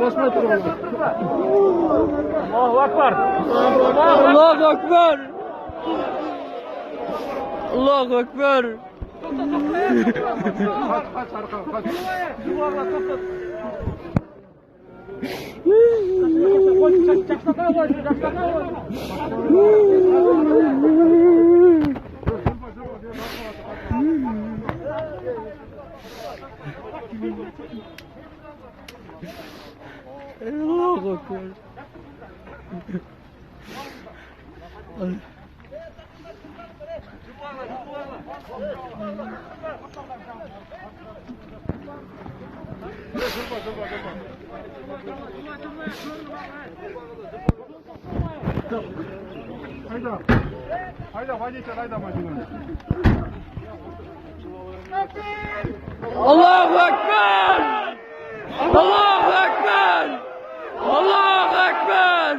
Basma durma. Allahu Ekber. Allahu Ekber. Allahu Ekber. Kaç arka kaç. Yuvarla tut. Allahu Ekber. Hayda. Hayda vazgeçer hayda maçını. Allahu Ekber. Allahu Ekber. Allahu Ekber.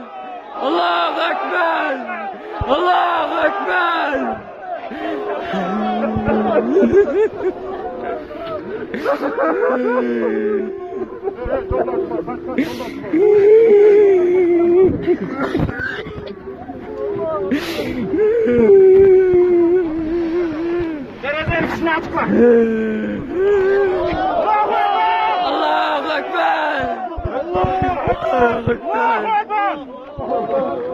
Allahu Ekber. Allahu Ekber. Nereden işini açma? Allahu Ekber. Allahu Ekber.